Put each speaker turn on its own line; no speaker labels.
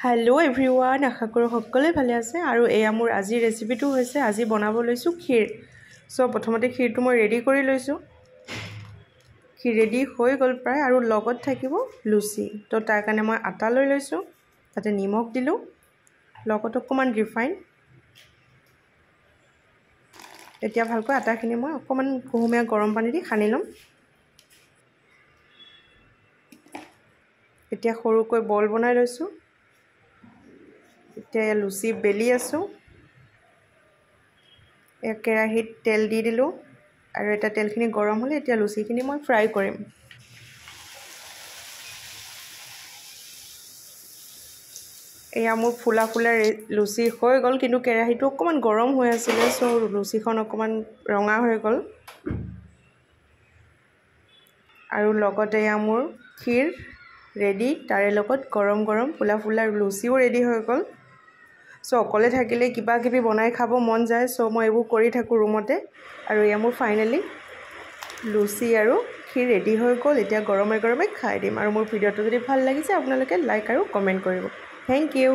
hello everyone आशा करो सकले भाले आछे आरो एया मोर আজি रेसिपिटो होइसे আজি बनाब लैसु खीर सो प्रथमते खीरटो মই रेडी करि लैसु खीर रेडी হৈ গল প্ৰায় আৰু লগত থাকিব লুচি তো তাৰ কাৰণে মই আটা লৈ লৈছো তাতে নিমখ দিলো লগত অকমান ৰিফাইন এতিয়া ভালকৈ আটাখিনি মই অকমান কুহুমীয়া গৰম পানী দি খানি লম এতিয়া সৰুকৈ বল বনাই লৈছো এতিয়া লুচি বেলি আছো এক কেৰাহীত তেল দি দিলো আৰু এটা তেলখিনি গৰম হলে এতিয়া লুচিখিনি মই ফ্ৰাই কৰিম এয়া মোৰ ফুলা ফুলা লুচি হৈ গল কিন্তু কেৰাহীটো অকমান গৰম হৈ আছিল সো লুচিখন অকমান ৰঙা হৈ গল আৰু লগতে এয়া মোৰ খীৰ ৰেডি তাৰে লগত গৰম গৰম ফুলা ফুলা লুচিও ৰেডি হৈ গল সো অকলে থাকিলে কিবা কিবি বনাই খাব মন যায় সো মই এবোৰ কৰি থাকো ৰুমতে আৰু এয়া মোৰ ফাইনালি লুচি আৰু খীৰ ৰেডি হৈ গল এতিয়া গৰমে গৰমে খাই দিম আৰু মোৰ ভিডিওটো যদি ভাল লাগিছে আপোনালোকে লাইক আৰু কমেন্ট কৰিব থ্যাংক ইউ